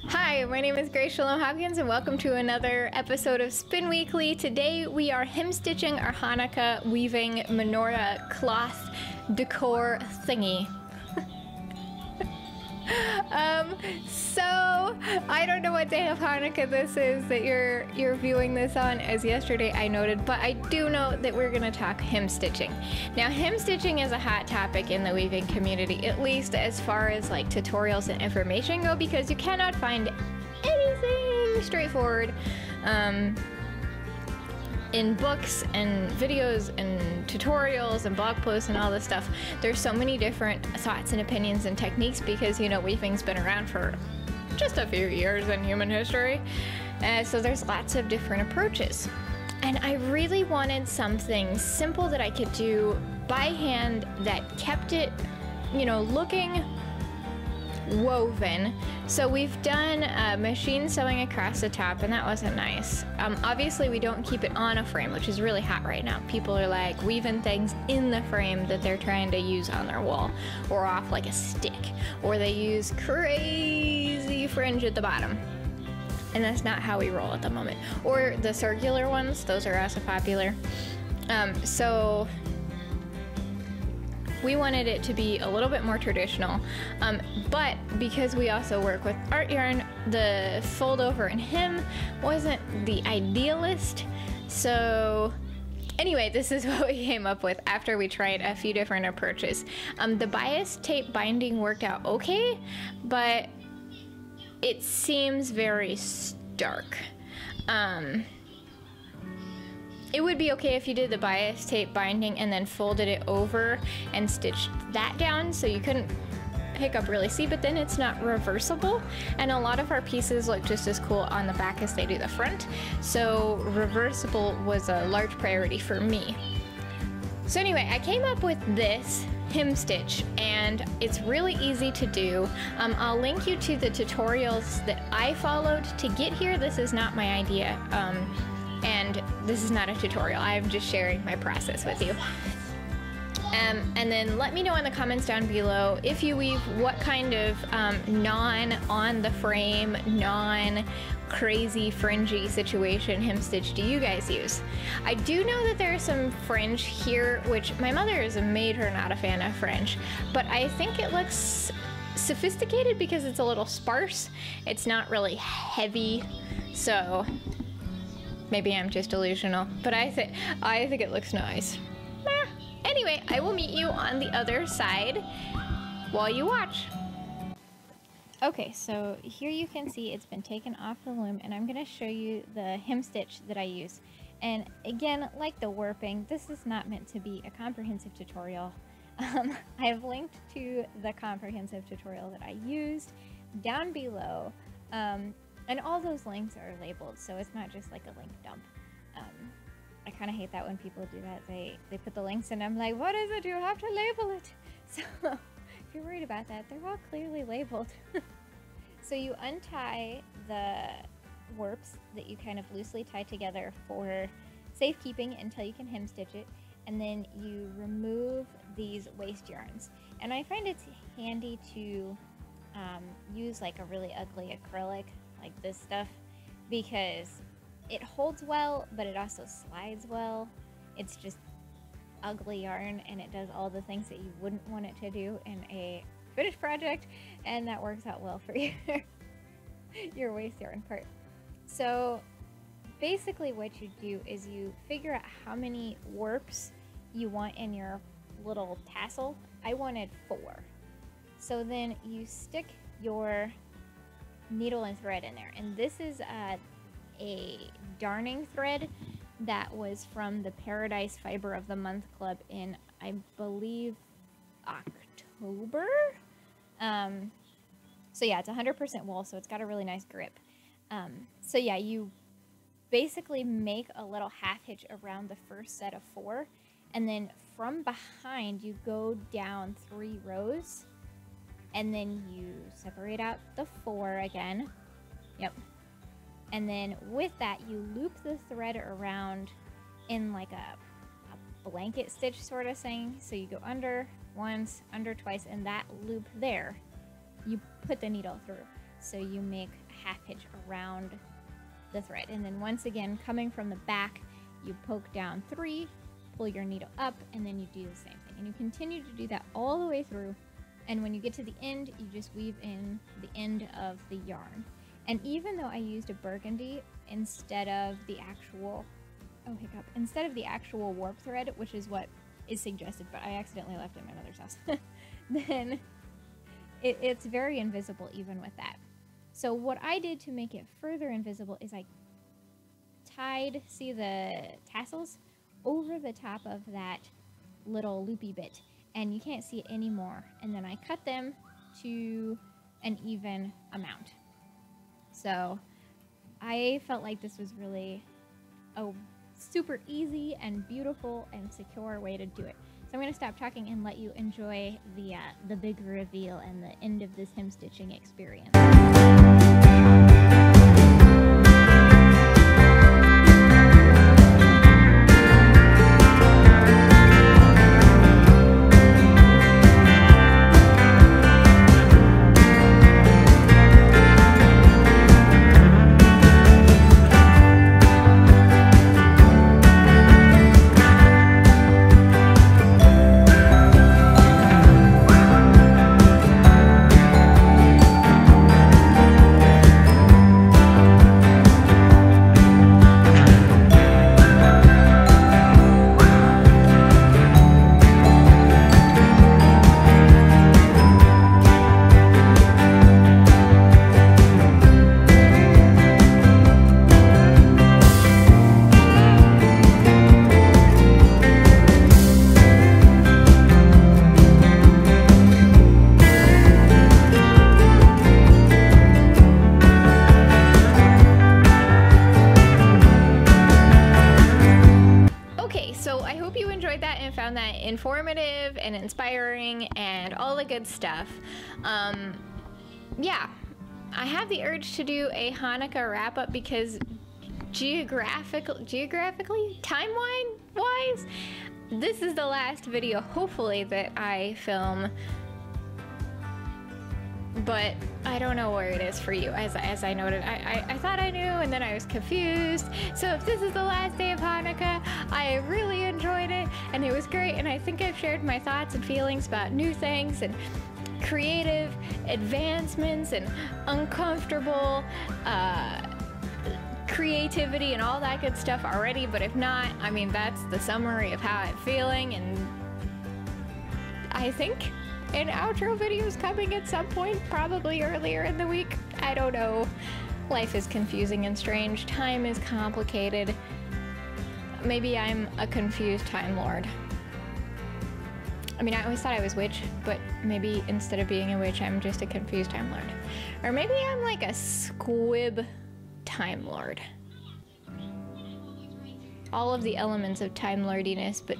Hi, my name is Grace Shalom Hopkins and welcome to another episode of Spin Weekly. Today we are hem stitching our Hanukkah weaving menorah cloth decor thingy. So I don't know what day of Hanukkah this is that you're viewing this on, as yesterday I noted, but I do know that we're gonna talk hem stitching. Now, hem stitching is a hot topic in the weaving community, at least as far as like tutorials and information go, because you cannot find anything straightforward in books and videos and tutorials and blog posts and all this stuff. There's so many different thoughts and opinions and techniques because, you know, weaving's been around for just a few years in human history. So there's lots of different approaches. And I really wanted something simple that I could do by hand that kept it, you know, looking woven. So we've done machine sewing across the top, and that wasn't nice. Obviously we don't keep it on a frame, which is really hot right now. People are like weaving things in the frame that they're trying to use on their wall or off like a stick, or they use crazy fringe at the bottom, and that's not how we roll at the moment. Or the circular ones, those are also popular. So we wanted it to be a little bit more traditional, but because we also work with art yarn, the fold over and hem wasn't the idealist. So anyway, this is what we came up with after we tried a few different approaches. The bias tape binding worked out okay, but it seems very stark. It would be okay if you did the bias tape binding and then folded it over and stitched that down so you couldn't pick up really see, but then it's not reversible. And a lot of our pieces look just as cool on the back as they do the front. So reversible was a large priority for me. So anyway, I came up with this hem stitch, and it's really easy to do. I'll link you to the tutorials that I followed to get here. This is not my idea. And this is not a tutorial. I'm just sharing my process with you. And then let me know in the comments down below if you weave, what kind of non-on-the-frame, non-crazy fringy situation hem stitch do you guys use? I do know that there's some fringe here, which my mother is a major not a fan of fringe, but I think it looks sophisticated because it's a little sparse. It's not really heavy, so maybe I'm just delusional, but I think it looks nice. Anyway, I will meet you on the other side while you watch. Okay, so here you can see it's been taken off the loom, and I'm gonna show you the hem stitch that I use. And again, like the warping, this is not meant to be a comprehensive tutorial. I've linked to the comprehensive tutorial that I used down below. And all those links are labeled, so it's not just like a link dump. I kind of hate that when people do that. They put the links and I'm like, what is it? You have to label it. So if you're worried about that, they're all clearly labeled. So you untie the warps that you kind of loosely tie together for safekeeping until you can hem stitch it. And then you remove these waste yarns. And I find it's handy to use like a really ugly acrylic like this stuff, because it holds well, but it also slides well. It's just ugly yarn, and it does all the things that you wouldn't want it to do in a finished project, and that works out well for your waste yarn part. So basically what you do is you figure out how many warps you want in your little tassel. I wanted 4. So then you stick your needle and thread in there, and this is a darning thread that was from the Paradise Fiber of the Month Club in, I believe, October. So yeah, it's 100% wool, so it's got a really nice grip. So yeah, you basically make a little half hitch around the first set of 4, and then from behind you go down 3 rows, and then you separate out the 4 again. Yep. And then with that, you loop the thread around in like a blanket stitch sort of thing. So you go under once, under twice, and that loop there, you put the needle through. So you make half hitch around the thread. And then once again, coming from the back, you poke down 3, pull your needle up, and then you do the same thing. And you continue to do that all the way through. And when you get to the end, you just weave in the end of the yarn. And even though I used a burgundy instead of the actual, instead of the actual warp thread, which is what is suggested, but I accidentally left it at my mother's house, then it's very invisible even with that. So what I did to make it further invisible is I tied, see the tassels, over the top of that little loopy bit, and you can't see it anymore. And then I cut them to an even amount. So I felt like this was really a super easy and beautiful and secure way to do it. So I'm going to stop talking and let you enjoy the big reveal and the end of this hem stitching experience. Found that informative and inspiring and all the good stuff. Yeah, I have the urge to do a Hanukkah wrap-up because geographically, timeline-wise, this is the last video, hopefully, that I film. But I don't know where it is for you, as I noted. I thought I knew, and then I was confused. So if this is the last day of Hanukkah, I really enjoyed it, and it was great, and I think I've shared my thoughts and feelings about new things, and creative advancements, and uncomfortable creativity, and all that good stuff already. But if not, I mean, that's the summary of how I'm feeling, and I think an outro video is coming at some point, probably earlier in the week. I don't know. Life is confusing and strange. Time is complicated. Maybe I'm a confused Time Lord. I mean, I always thought I was witch, but maybe instead of being a witch, I'm just a confused Time Lord. Or maybe I'm like a squib Time Lord. All of the elements of Time Lordiness, but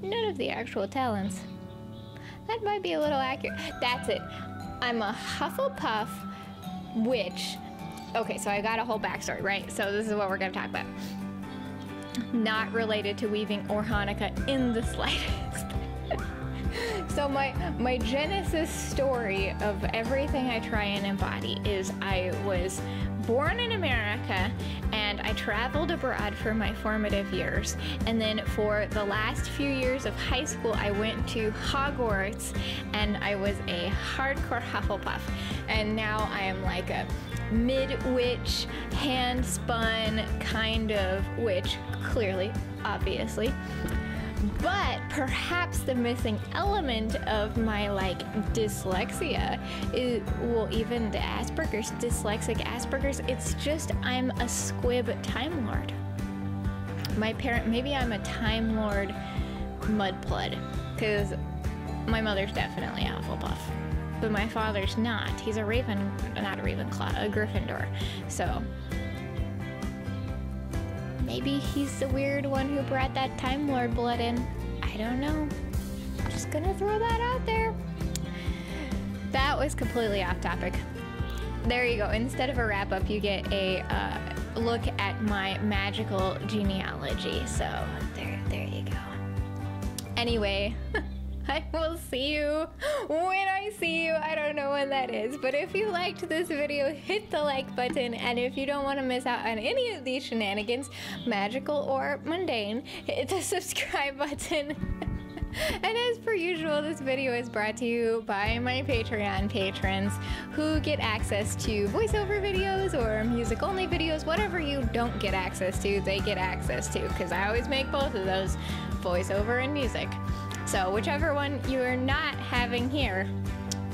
none of the actual talents. That might be a little accurate. That's it. I'm a Hufflepuff witch. Okay, so I got a whole backstory, right? So this is what we're going to talk about. Not related to weaving or Hanukkah in the slightest. So my genesis story of everything I try and embody is I was born in America and I traveled abroad for my formative years, and then for the last few years of high school I went to Hogwarts and I was a hardcore Hufflepuff, and now I am like a mid-witch, hand-spun kind of witch, clearly, obviously. But perhaps the missing element of my like dyslexia is, well, even the Asperger's, dyslexic Asperger's, it's just I'm a squib Time Lord. Maybe I'm a Time Lord mudblood, because my mother's definitely a Hufflepuff, but my father's not. He's a not a Ravenclaw, a Gryffindor. So maybe he's the weird one who brought that Time Lord blood in. I don't know. I'm just gonna throw that out there. That was completely off topic. There you go. Instead of a wrap-up, you get a look at my magical genealogy. So there you go. Anyway, I will see you when I see you. I don't know when that is. But if you liked this video, hit the like button. And if you don't want to miss out on any of these shenanigans, magical or mundane, hit the subscribe button. And as per usual, this video is brought to you by my Patreon patrons who get access to voiceover videos or music-only videos. Whatever you don't get access to, they get access to, because I always make both of those, voiceover and music. So whichever one you're not having here,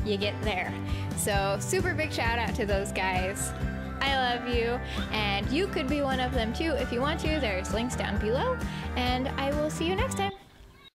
you get there. So super big shout out to those guys. I love you, and you could be one of them too if you want to. There's links down below, and I will see you next time.